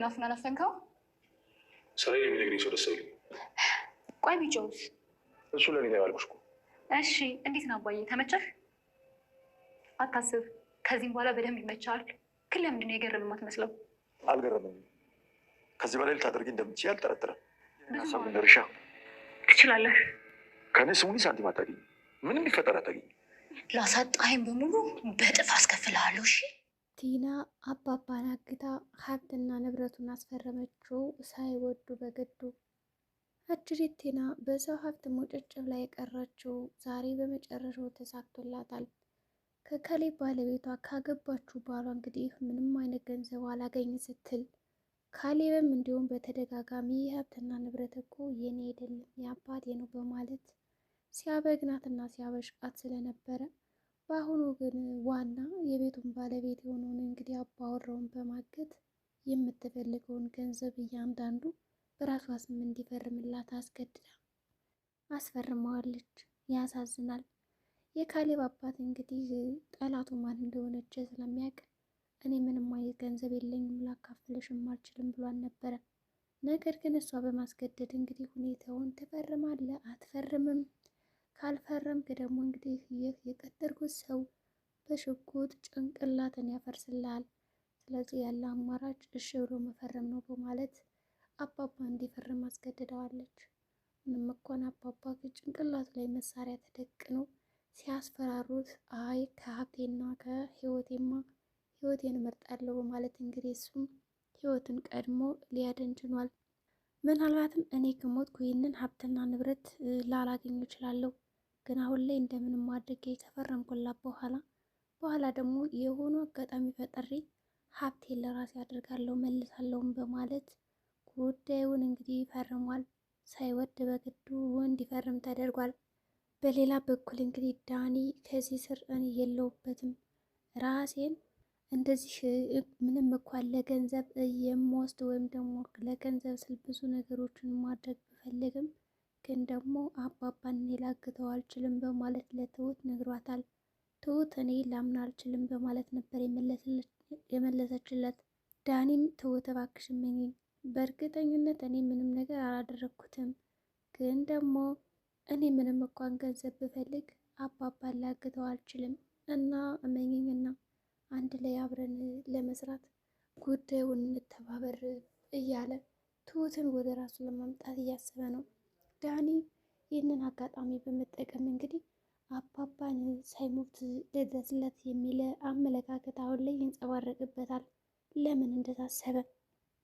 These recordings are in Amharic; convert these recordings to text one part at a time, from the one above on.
ናፍና ናፈንከው ስራዬን የሚነግረኝ ሰው ደስ አይልም። ቆይ ቢጮውስ? እሱ ለኔ ነው ያልኩሽ እኮ። እሺ እንዴት ነው አባዬ? ተመቸህ? አታስብ፣ ከዚህም በኋላ በደንብ ይመቻል። ግን ለምንድን ነው የገረመህ የማትመስለው? አልገረመኝም። ከዚህ በላይ ልታደርጊ እንደምትችይ አልጠረጥርም። ሀሳብ ልንገርሻ። ትችላለህ። ከእኔ ስሙኒ ሳንቲም አታገኝ፣ ምንም ቢፈጠር አታገኝ። ላሳጣኸኝ በሙሉ በጥፍ አስከፍልሃለሁ። እሺ። ቲና አባባን አግታ ሀብትና ንብረቱን አስፈረመችው ሳይወዱ በግዱ። አጅሪት ቲና በሰው ሀብት ሙጭጭ ላይ የቀረችው ዛሬ በመጨረሻው ተሳክቶላታል። ከካሌብ ባለቤቷ ካገባችሁ ባሏ እንግዲህ ምንም አይነት ገንዘብ አላገኝ ስትል ካሌብም እንዲሁም በተደጋጋሚ የሀብትና ንብረት እኮ የኔ አይደለም የአባቴ ነው በማለት ሲያበግናትና ሲያበሽቃት ስለነበረ በአሁኑ ግን ዋና የቤቱን ባለቤት የሆነውን እንግዲህ አባወራውን በማገት የምትፈልገውን ገንዘብ እያንዳንዱ በራሷ ስም እንዲፈርምላት አስገድዳ አስፈርመዋለች። ያሳዝናል። የካሌብ አባት እንግዲህ ጠላቱ ማን እንደሆነች ስለሚያውቅ እኔ ምንም አይነት ገንዘብ የለኝም ላካፍልሽም አልችልም ብሏን ነበረ። ነገር ግን እሷ በማስገደድ እንግዲህ ሁኔታውን ትፈርማለህ አትፈርምም፣ ካልፈረምክ ደግሞ እንግዲህ ይህ የቀጠርኩት ሰው በሽጉጥ ጭንቅላትን ያፈርስልሃል። ስለዚህ ያለ አማራጭ እሺ ብሎ መፈረም ነው በማለት አባባ እንዲፈርም አስገድደዋለች። ምንም እንኳን አባባ ጭንቅላቱ ላይ መሳሪያ ተደቅኖ ሲያስፈራሩት አይ ከሀብቴና ከህይወቴማ ህይወቴን እመርጣለሁ በማለት እንግዲህ እሱም ህይወትን ቀድሞ ሊያድን ችሏል። ምናልባትም እኔ ከሞትኩ ይህንን ሀብትና ንብረት ላላገኙ እችላለሁ፣ ግን አሁን ላይ እንደምንም አድርጌ ከፈረምኩላት በኋላ ደግሞ የሆኑ አጋጣሚ ፈጥሬ ሀብቴን ለራሴ አድርጋለሁ መልሳለሁም በማለት ጉዳዩን እንግዲህ ፈርሟል። ሳይወድ በግዱ እንዲፈርም ተደርጓል። በሌላ በኩል እንግዲህ ዳኒ ከዚህ ስር እኔ የለውበትም ራሴን እንደዚህ ምንም እንኳን ለገንዘብ የምወስድ ወይም ደግሞ ለገንዘብ ስል ብዙ ነገሮችን ማድረግ ብፈልግም ግን ደግሞ አባባን እኔ ላግተው አልችልም በማለት ለትሁት ነግሯታል። ትሁት እኔ ላምን አልችልም በማለት ነበር የመለሰችለት። ዳኒም ትሁት እባክሽ እመኚኝ፣ በእርግጠኝነት እኔ ምንም ነገር አላደረግኩትም፣ ግን ደግሞ እኔ ምንም እንኳን ገንዘብ ብፈልግ አባባን ላግተው አልችልም እና እመኚኝና አንድ ላይ አብረን ለመስራት ጉዳዩን እንተባበር እያለ ትሁትን ወደ ራሱ ለማምጣት እያሰበ ነው። ዳኒ ይህንን አጋጣሚ በመጠቀም እንግዲህ አባባን ሳይሞት ልድረስለት የሚል አመለካከት አሁን ላይ ይንጸባረቅበታል። ለምን እንደታሰበ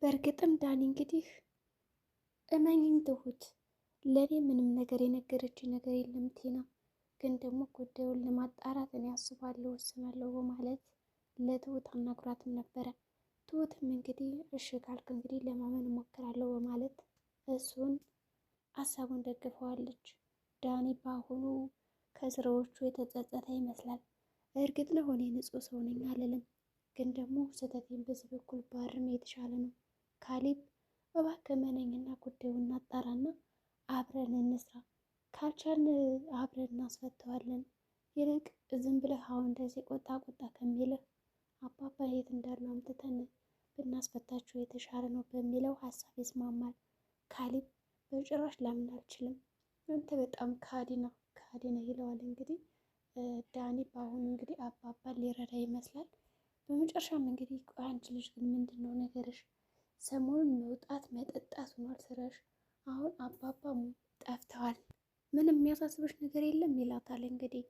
በእርግጥም ዳኒ እንግዲህ እመኝኝ ትሁት ለእኔ ምንም ነገር የነገረችኝ ነገር የለም ቲና፣ ግን ደግሞ ጉዳዩን ለማጣራት እኔ አስባለሁ ወስናለሁ በማለት ለትሁት አናግሯትም ነበረ። ትሁትም እንግዲህ እሺ ካልክ እንግዲህ ለማመን እሞክራለሁ በማለት እሱን ሀሳቡን ደግፈዋለች። ዳኒ በአሁኑ ከስራዎቹ የተጸጸተ ይመስላል። እርግጥ ነው እኔ ንጹሕ ሰው ነኝ አልልም፣ ግን ደግሞ ስህተቴን በዚህ በኩል ባርም የተሻለ ነው። ካሌብ እባክህ መነኝና ጉዳዩን እናጣራና አብረን እንስራ፣ ካልቻልን አብረን እናስፈተዋለን። ይልቅ ዝም ብለህ አሁን እንደዚህ ቆጣ ቆጣ ከሚልህ አባባ የት እንዳሉ አምጥተን ብናስፈታቸው የተሻለ ነው በሚለው ሀሳብ ይስማማል። ካሌብ በጭራሽ ላምን አልችልም፣ አንተ በጣም ከሃዲ ነህ ይለዋል። እንግዲህ ዳኒ በአሁኑ እንግዲህ አባባን ሊረዳ ይመስላል። በመጨረሻም እንግዲህ ቆይ አንቺ ልጅ ግን ምንድን ነው ነገርሽ? ሰሞኑን መውጣት መጠጣት ሆኗል ስራሽ፣ አሁን አባባ ጠፍተዋል፣ ምንም የሚያሳስብሽ ነገር የለም ይላታል። እንግዲህ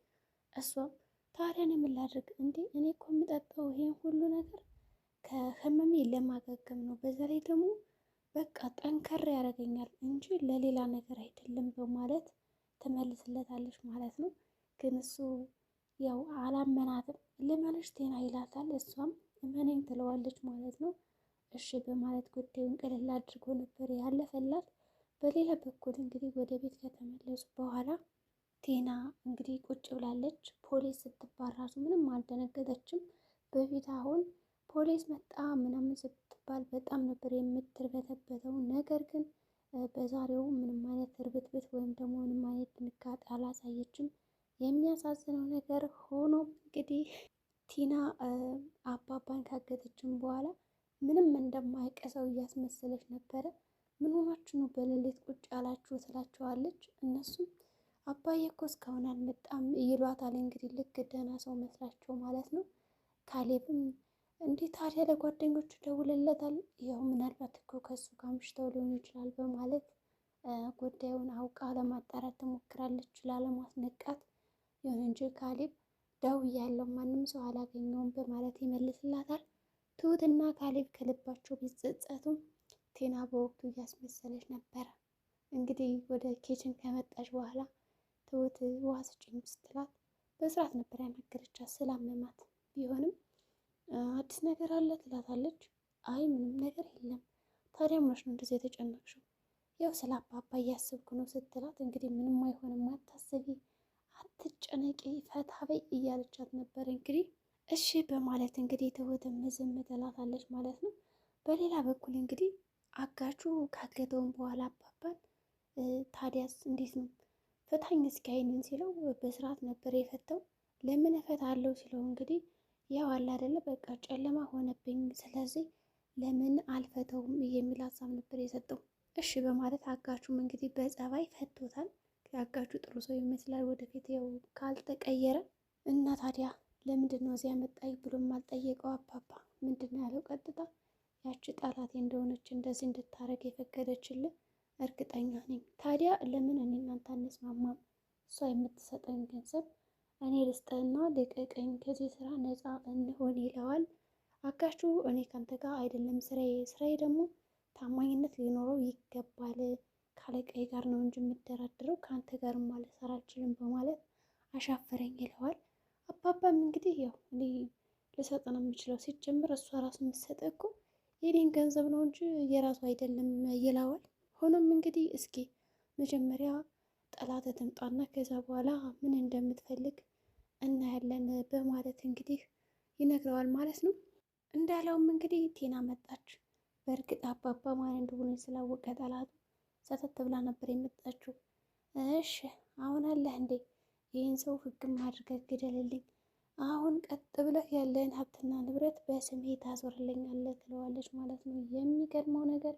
እሷም ታዲያ እኔ ምን ላድርግ እንዴ? እኔ እኮ የምጠጣው ይሄን ሁሉ ነገር ከህመሜ ለማገገም ነው። በዛ ላይ ደግሞ በቃ ጠንከር ያደርገኛል እንጂ ለሌላ ነገር አይደለም በማለት ትመልስለታለች ማለት ነው። ግን እሱ ያው አላመናትም። ልመንሽ ቴና ይላታል። እሷም እመነኝ ትለዋለች ማለት ነው። እሺ በማለት ጉዳዩን ቀለል አድርጎ ነበር ያለፈላት። በሌላ በኩል እንግዲህ ወደ ቤት ከተመለሱ በኋላ ቴና እንግዲህ ቁጭ ብላለች። ፖሊስ ስትባል ራሱ ምንም አልደነገጠችም። በፊት አሁን ፖሊስ መጣ ምናምን ስትባል በጣም ነበር የምትርበተበተው። ነገር ግን በዛሬው ምንም አይነት እርብትብት ወይም ደግሞ ምንም አይነት ድንጋጤ አላሳየችም። የሚያሳዝነው ነገር ሆኖ እንግዲህ ቲና አባባን ካገተችም በኋላ ምንም እንደማያውቅ ሰው እያስመሰለች ነበረ። ምን ሆናችሁ ነው በሌሊት ቁጭ ያላችሁ ትላቸዋለች። እነሱም አባዬ እኮ እስካሁን አልመጣም ይሏታል። እንግዲህ ልክ ደህና ሰው መስላቸው ማለት ነው። ካሌብም እንዴት ታዲያ ለጓደኞቹ ደውልለታል? ያው ምናልባት እኮ ከሱ ጋር አምሽተው ሊሆን ይችላል በማለት ጉዳዩን አውቃ ለማጣራት ትሞክራለች ላለማስነቃት። ይሁን እንጂ ካሌብ ደውያለሁ ማንም ሰው አላገኘውም በማለት ይመልስላታል። ትሁትና ካሌብ ከልባቸው ቢጸጸቱም ቴና በወቅቱ እያስመሰለች ነበረ። እንግዲህ ወደ ኪችን ከመጣች በኋላ ትሁት ውሃ ስጭኝ ስትላት በስርዓት ነበር ያናገረቻት ስላመማት ቢሆንም አዲስ ነገር አለ ትላታለች። አይ ምንም ነገር የለም። ታዲያ ምነሽ ነው እንደዚህ የተጨነቅሽው? ያው ስለ አባባ እያስብኩ ነው ስትላት እንግዲህ ምንም አይሆንም አታስቢ፣ አትጨነቂ፣ ፈታ በይ እያለቻት ነበር። እንግዲህ እሺ በማለት እንግዲህ ትሁትም ዝም ትላታለች ማለት ነው። በሌላ በኩል እንግዲህ አጋቹ ካገተውን በኋላ አባባን ታዲያስ እንዴት ነው ፈታኝ እስኪ አይንን ሲለው በስርዓት ነበር የፈተው። ለምን እፈታለሁ ሲለው እንግዲህ ያው አለ አይደለ በቃ ጨለማ ሆነብኝ፣ ስለዚህ ለምን አልፈተውም የሚል ሀሳብ ነበር የሰጠው። እሺ በማለት አጋቹም እንግዲህ በጸባይ ፈቶታል። አጋቹ ጥሩ ሰው ይመስላል ወደፊት ያው ካልተቀየረ እና ታዲያ ለምንድን ነው እዚያ መጣይ ብሎም አልጠየቀው። አባባ ምንድን ነው ያለው? ቀጥታ ያቺ ጠላቴ እንደሆነች እንደዚህ እንድታረግ የፈቀደችልን እርግጠኛ ነኝ። ታዲያ ለምን እኔ እናንተ አንስማማም? እሷ የምትሰጠን ገንዘብ እኔ ልስጥህና ልቀቀኝ፣ ከዚህ ስራ ነፃ እንሆን ይለዋል። አጋቹ እኔ ካንተ ጋር አይደለም ስራዬ ደግሞ ታማኝነት ሊኖረው ይገባል፣ ካለቃዬ ጋር ነው እንጂ የምደራደረው ከአንተ ጋር ልሰራ አልችልም በማለት አሻፈረኝ ይለዋል። አባባም እንግዲህ ያው እኔ ልሰጥ ነው የምችለው፣ ሲጀምር እሷ ራሱ የምትሰጥ እኮ የኔን ገንዘብ ነው እንጂ የራሱ አይደለም ይለዋል። ሆኖም እንግዲህ እስኪ መጀመሪያ ጠላት ትምጣና ከዛ በኋላ ምን እንደምትፈልግ እናያለን በማለት እንግዲህ ይነግረዋል ማለት ነው። እንዳለውም እንግዲህ ቴና መጣች። በእርግጥ አባባ ማን እንደሆነ ስላወቀ ጠላቱ ሰተት ብላ ነበር የመጣችው። እሺ አሁን አለህ እንዴ? ይህን ሰው ህግም አድርገህ ግደልልኝ፣ አሁን ቀጥ ብለህ ያለን ሀብትና ንብረት በስሜ ታዞርልኛለህ ትለዋለች ማለት ነው። የሚገርመው ነገር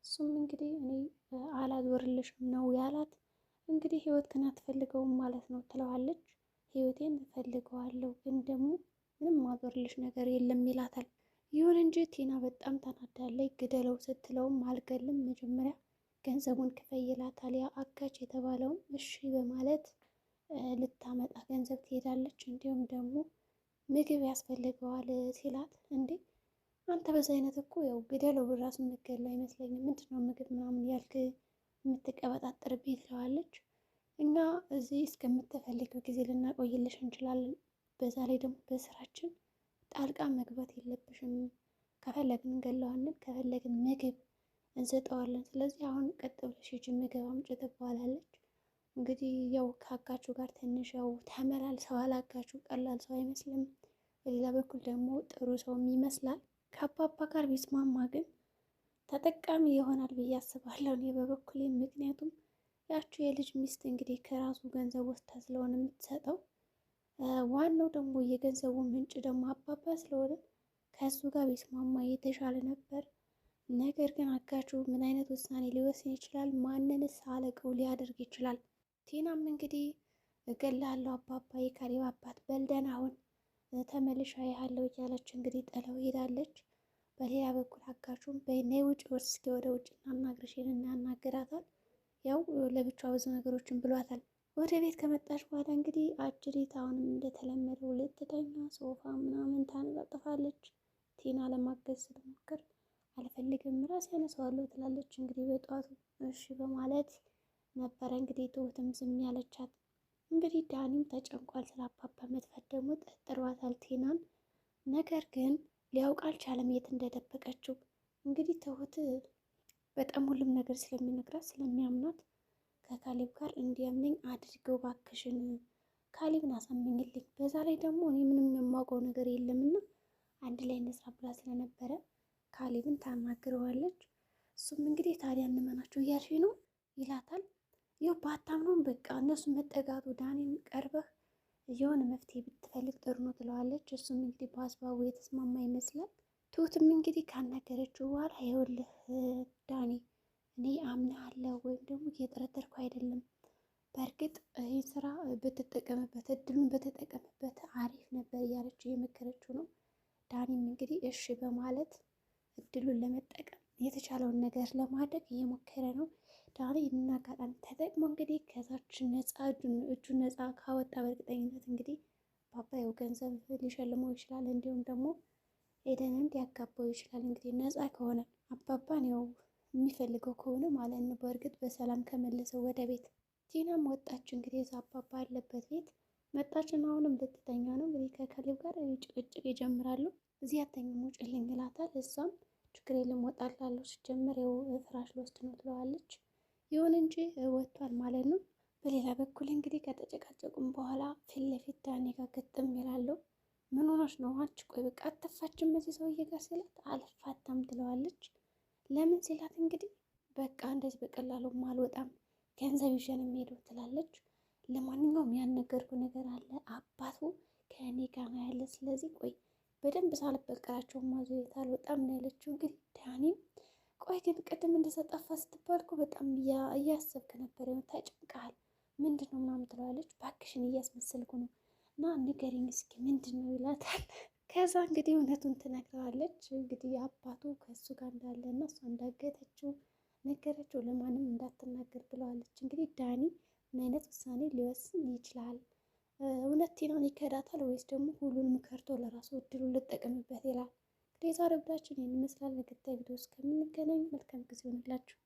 እሱም እንግዲህ እኔ አላዞርልሽም ነው ያላት። እንግዲህ ህይወትህን አትፈልገውም ማለት ነው ትለዋለች። ህይወቴን እፈልገዋለሁ ግን ደግሞ ምንም ማዞርልሽ ነገር የለም ይላታል። ይሁን እንጂ ቲና በጣም ተናዳለች። ግደለው ስትለውም አልገልም መጀመሪያ ገንዘቡን ክፈይ ይላታል። ያ አጋች የተባለውም እሺ በማለት ልታመጣ ገንዘብ ትሄዳለች። እንዲሁም ደግሞ ምግብ ያስፈልገዋል ሲላት እንዴ አንተ በዚህ አይነት እኮ ያው ግደለው ብራሱ የምትገለው አይመስለኝም፣ ምንድነው ምግብ ምናምን ያልክ የምትቀበጣጠርብኝ ትለዋለች። እኛ እዚህ እስከምትፈልገው ጊዜ ልናቆይልሽ እንችላለን፣ በዛ ላይ ደግሞ በስራችን ጣልቃ መግባት የለብሽም፣ ከፈለግን እንገለዋለን፣ ከፈለግን ምግብ እንሰጠዋለን፣ ስለዚህ አሁን ቀጥ ብለሽ ሂጂ ምግብ አምጪ ትባላለች። እንግዲህ ያው ከአጋቹ ጋር ትንሽ ያው ተመላልሰዋል። አጋቹ ቀላል ሰው አይመስልም፣ በሌላ በኩል ደግሞ ጥሩ ሰውም ይመስላል። ከአባባ ጋር ቢስማማ ግን ተጠቃሚ ይሆናል ብዬ አስባለሁ እኔ በበኩሌ። ምክንያቱም ያቺ የልጅ ሚስት እንግዲህ ከራሱ ገንዘብ ወስዳ ስለሆነ የምትሰጠው፣ ዋናው ደግሞ የገንዘቡ ምንጭ ደግሞ አባባ ስለሆነ ከእሱ ጋር ቢስማማ የተሻለ ነበር። ነገር ግን አጋቹ ምን አይነት ውሳኔ ሊወስን ይችላል? ማንንስ አለቀው ሊያደርግ ይችላል? ቲናም እንግዲህ እገላለሁ አባባ የካሌብ አባት በልደን አሁን ተመልሻ ያለው እያለች እንግዲህ ጥለው ሄዳለች። በሌላ በኩል አጋቹም በነይ ውጭ እስኪ ወደ ውጭ እናናግርሽን እናናግራታል። ያው ለብቻው ብዙ ነገሮችን ብሏታል። ወደ ቤት ከመጣች በኋላ እንግዲህ አጅሪት አሁንም እንደተለመደው ልትተኛ ሶፋ ምናምን ታነጣጥፋለች። ቲና ለማገዝ ስትሞክር አልፈልግም ራሴ ያነሳዋለሁ ትላለች። እንግዲህ በጠዋቱ እሺ በማለት ነበረ እንግዲህ ትሁትም ዝም ያለቻት። እንግዲህ ዳኒም ተጨንቋል። ስለ አባባ መጥፋት ደግሞ ጠርጥሯታል ቲናን። ነገር ግን ሊያውቅ አልቻለም የት እንደደበቀችው። እንግዲህ ትሁት በጣም ሁሉም ነገር ስለሚነግራት ስለሚያምናት ከካሌብ ጋር እንዲያምነኝ አድርገው ባክሽን፣ ካሌብን አሳምኝልኝ፣ በዛ ላይ ደግሞ እኔ ምንም የማውቀው ነገር የለምና አንድ ላይ እንስራ ብላ ስለነበረ ካሌብን ታናግረዋለች። እሱም እንግዲህ ታዲያ እንመናቸው እያልሽ ነው ይላታል። ይኸው ባታምነውም በቃ እነሱ መጠጋቱ ዳኒን ቀርበህ የሆነ መፍትሄ ብትፈልግ ጥሩ ነው ትለዋለች። እሱም እንግዲህ በአስባቡ የተስማማ ይመስላል። ትሁትም እንግዲህ ካናገረችው በኋላ ይኸውልህ ዳኒ እኔ አምናለሁ ወይም ደግሞ እየጠረጠርኩ አይደለም። በእርግጥ ይህን ስራ ብትጠቀምበት እድሉን ብትጠቀምበት አሪፍ ነበር እያለችው እየመከረችው ነው። ዳኒም እንግዲህ እሺ በማለት እድሉን ለመጠቀም የተቻለውን ነገር ለማድረግ እየሞከረ ነው። ዳኒ ይህንን አጋጣሚ ተጠቅሞ እንግዲህ ከዛች ነፃ እጁን ነፃ ካወጣ በእርግጠኝነት እንግዲህ በአባየው ገንዘብ ሊሸልመው ይችላል። እንዲሁም ደግሞ ኤደንን ሊያጋባው ይችላል። እንግዲህ ነፃ ከሆነ አባባን ያው የሚፈልገው ከሆነ ማለት ነው። በእርግጥ በሰላም ከመለሰው ወደ ቤት። ቲናም ወጣች እንግዲህ እዛ አባባ ያለበት ቤት መጣችን። አሁንም ልትተኛ ነው እንግዲህ ከካሌብ ጋር ጭቅጭቅ ይጀምራሉ። እዚህ አተኝም ውጭልኝ ይላታል። እሷም ችግር የለም እወጣላለሁ፣ ሲጀመር ያው ፍራሽ ልወስድ ነው ትለዋለች። ይሁን እንጂ ወጥቷል ማለት ነው። በሌላ በኩል እንግዲህ ከተጨቃጨቁም በኋላ ፊት ለፊት ዳኒ ጋር ግጥም ይላሉ። ምን ሆነሽ ነው አንቺ? ቆይ በቃ አትፋችም እዚህ ሰውዬ ጋር ሲላት አልፋታም ትለዋለች። ለምን ሲላት እንግዲህ በቃ እንደዚህ በቀላሉ አልወጣም ገንዘብ ይዤ ነው የምሄደው ትላለች። ለማንኛውም ያልነገርኩህ ነገር አለ አባቱ ከእኔ ጋር ነው ያለ። ስለዚህ ቆይ በደንብ ሳልበቀላቸው ማዘየት አልወጣም ነው ያለችው። እንግዲህ ዳኒም ቆይ ግን ቅድም እንደዛ ጠፋ ስትባል እኮ በጣም እያሰብክ ነበር፣ ተጨንቀሃል ምንድን ነው ምናምን ትለዋለች። እባክሽን እያስመሰልኩ ነው እና ንገሪኝ እስኪ ምንድን ነው ይላታል። ከዛ እንግዲህ እውነቱን ትነግረዋለች። እንግዲህ አባቱ ከእሱ ጋር እንዳለ እና እሷ እንዳገተችው ነገረችው። ለማንም እንዳትናገር ብለዋለች። እንግዲህ ዳኒ ምን አይነት ውሳኔ ሊወስን ይችላል? እውነት ቲናን ይከዳታል ወይስ ደግሞ ሁሉንም ከርቶ ለራሱ እድሉን ልጠቀምበት ይላል? እንግዲህ የዛሬው ቪዲዮአችን ይህን ይመስላል። በቀጣይ ቪዲዮ እስከምንገናኝ መልካም ጊዜ ይሆንላችሁ።